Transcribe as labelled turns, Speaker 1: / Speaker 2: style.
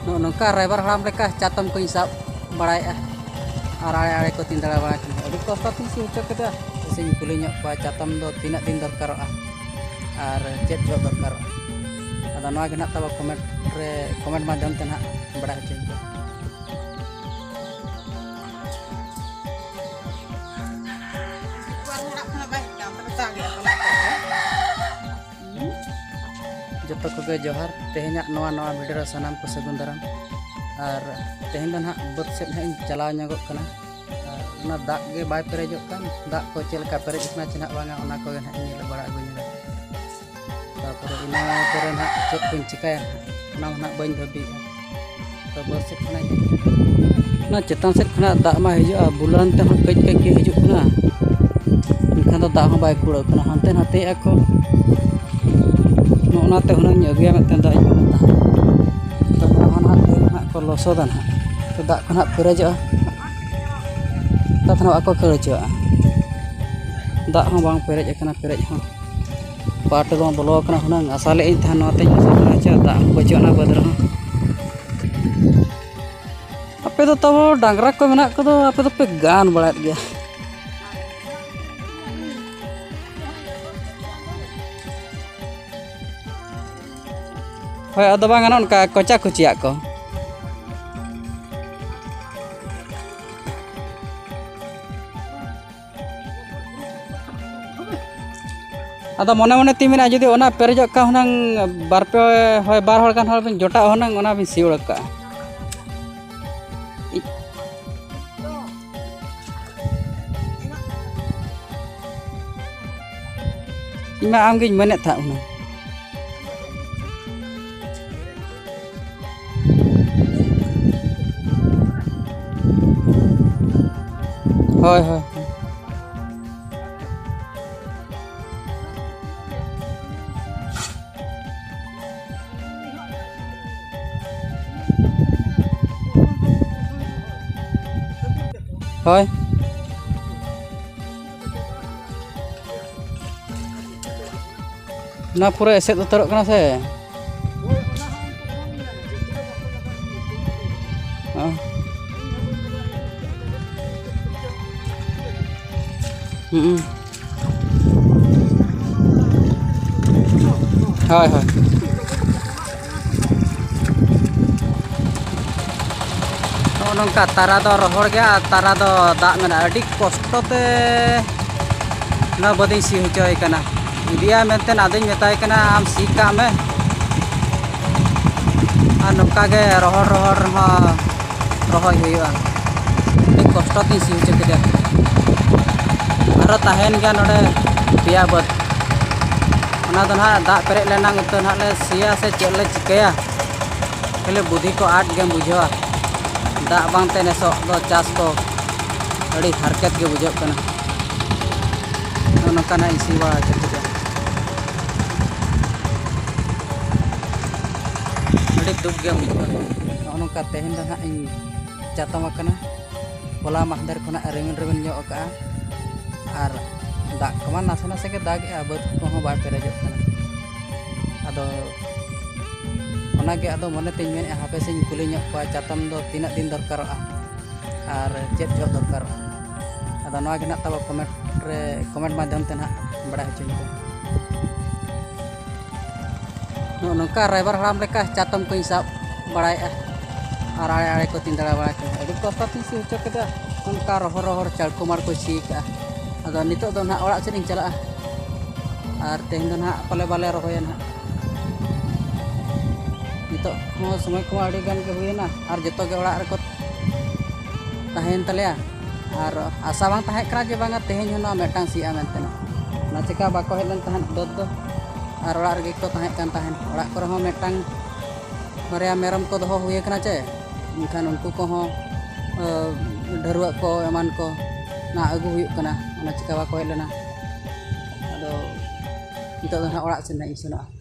Speaker 1: nongka raibar haram leka catam ko insap barai are ko tindara barai adi kosta tin si ucap keda sing kulinya pa catam do tinak din dorkar ar jet jo dorkar ada noa genak taba komen madam ten hak barai chen joto ko ge johar tehnya noa video sanam ko sagun daram ar tehen dan hak bot set hak calaw nyagok kana na dak ge bai perejok kan dak ko celka perej na cenak banga ona ko hak nyel bara agunya tapor ina peren hak cek pun cikaya na bain babi to bot set kana na cetan set kana dak ma hijau bulan te hak kej ke hijau kana enkan to dak bai kulo kana hanten hate ako no te hunang nyogia meten dak ina to hak ko losodan hak to dak kana perejo tatno ako kerja dak hong bang perej kana perej hong part do bolo kana hunang asale in than note acha dak bojo na badra ape do tabo dangra ko menak ko do ape do pe gan balat gya hoy ado bang anon ka koca kuciak ko ada mone timina judi ona perejok ka hunang barpe hoy bar hor kan hor bin jota hunang ona bin siul ka ima amgin menet tha hunang hoy hoy na pura eset utarok kana se hoy nongka tara do rohor gya tara do dak mena adi kosto te na bodin si hojoy kana dia menten adin metai kana am sika me nongka ge rohor ha rohoy huya ni kosto tin si hojoy dia aro tahen gya node dia bot ona do na dak perek lenang itu na le sia se chele chikaya kele budhi ko art ge bujhawa dak bang te nesok do chas ko adi harket ge bujok kana ono kana isi bala chete adi duk ge bujok ono ka tehen dan ha ing jatam kana bola mahdar khona remen nyok ka ar dak kaman nasana se ke dag abot ko ho ba perejok kana ado onage ado mone tin men hape sing kuli nyok pa catam do tinak din dorkar ar jet jo dorkar ada noa genak taba komen madam ten hak barai chen no nongka raibar haram leka catam ko insap barai are ko tindara barai adi kosta tin si ucap keda nongka rohor calkumar ko si ka ada nitok do nak orak sering cala ar tehen do nak bale rohoyan hak nitok mo semua ko adi gan ke huyena ar joto ge orak rekot tahen talya ar asa bang tahe kra je bang tehen hono metang sia menten na ceka bako helan tahan dot do ar orak rege ko tahe kan tahen orak ko ho metang maria meram ko doho huye kana ce mungkin unku ko ho daruak ko eman ko na agu huyuk kana ona ceka bako helana ado nitok do orak sen na isuna